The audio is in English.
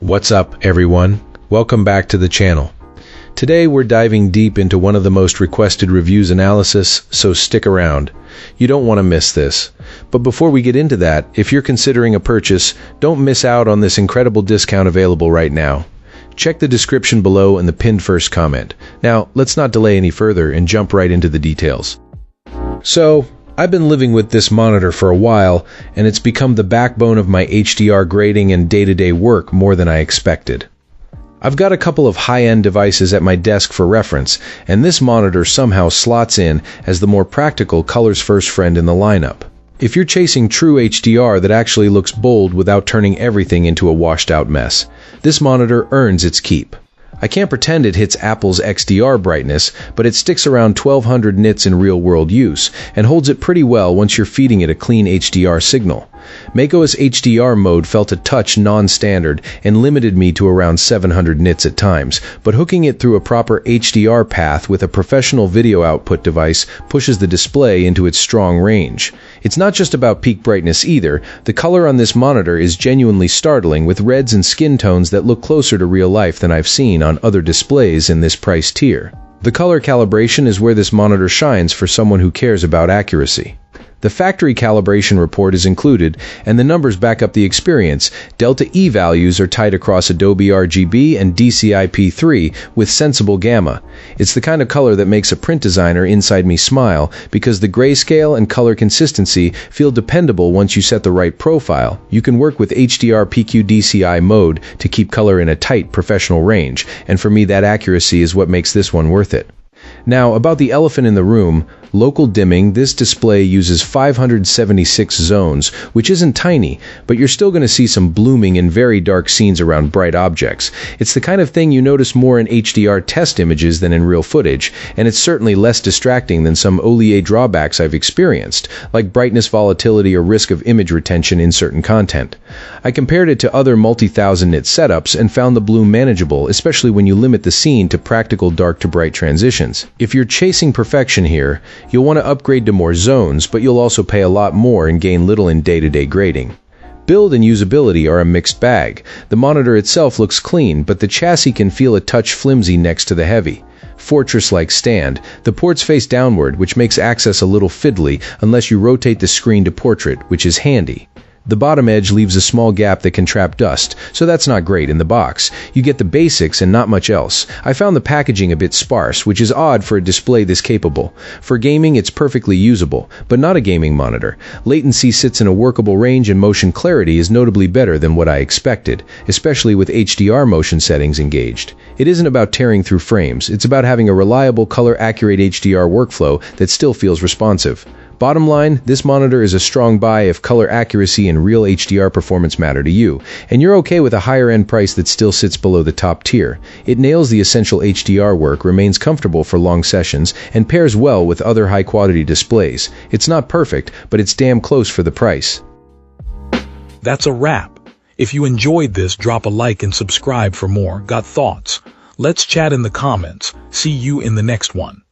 What's up, everyone? Welcome back to the channel. Today we're diving deep into one of the most requested reviews analysis, so stick around. You don't want to miss this. But before we get into that, if you're considering a purchase, don't miss out on this incredible discount available right now. Check the description below and the pinned first comment. Now, let's not delay any further and jump right into the details. So, I've been living with this monitor for a while, and it's become the backbone of my HDR grading and day-to-day work more than I expected. I've got a couple of high-end devices at my desk for reference, and this monitor somehow slots in as the more practical color's first friend in the lineup. If you're chasing true HDR that actually looks bold without turning everything into a washed-out mess, this monitor earns its keep. I can't pretend it hits Apple's XDR brightness, but it sticks around 1200 nits in real-world use, and holds it pretty well once you're feeding it a clean HDR signal. macOS HDR mode felt a touch non-standard and limited me to around 700 nits at times, but hooking it through a proper HDR path with a professional video output device pushes the display into its strong range. It's not just about peak brightness either. The color on this monitor is genuinely startling, with reds and skin tones that look closer to real life than I've seen on other displays in this price tier. The color calibration is where this monitor shines for someone who cares about accuracy. The factory calibration report is included, and the numbers back up the experience. Delta E values are tied across Adobe RGB and DCI-P3 with sensible gamma. It's the kind of color that makes a print designer inside me smile, because the grayscale and color consistency feel dependable once you set the right profile. You can work with HDR PQ DCI mode to keep color in a tight professional range, and for me that accuracy is what makes this one worth it. Now, about the elephant in the room, local dimming. This display uses 576 zones, which isn't tiny, but you're still going to see some blooming in very dark scenes around bright objects. It's the kind of thing you notice more in HDR test images than in real footage, and it's certainly less distracting than some OLED drawbacks I've experienced, like brightness volatility or risk of image retention in certain content. I compared it to other multi-thousand nit setups and found the bloom manageable, especially when you limit the scene to practical dark to bright transitions. If you're chasing perfection here, you'll want to upgrade to more zones, but you'll also pay a lot more and gain little in day-to-day grading. Build and usability are a mixed bag. The monitor itself looks clean, but the chassis can feel a touch flimsy next to the heavy, fortress-like stand. The ports face downward, which makes access a little fiddly unless you rotate the screen to portrait, which is handy. The bottom edge leaves a small gap that can trap dust, so that's not great in the box. You get the basics and not much else. I found the packaging a bit sparse, which is odd for a display this capable. For gaming, it's perfectly usable, but not a gaming monitor. Latency sits in a workable range and motion clarity is notably better than what I expected, especially with HDR motion settings engaged. It isn't about tearing through frames, it's about having a reliable, color-accurate HDR workflow that still feels responsive. Bottom line, this monitor is a strong buy if color accuracy and real HDR performance matter to you, and you're okay with a higher-end price that still sits below the top tier. It nails the essential HDR work, remains comfortable for long sessions, and pairs well with other high-quality displays. It's not perfect, but it's damn close for the price. That's a wrap. If you enjoyed this, drop a like and subscribe for more. Got thoughts? Let's chat in the comments. See you in the next one.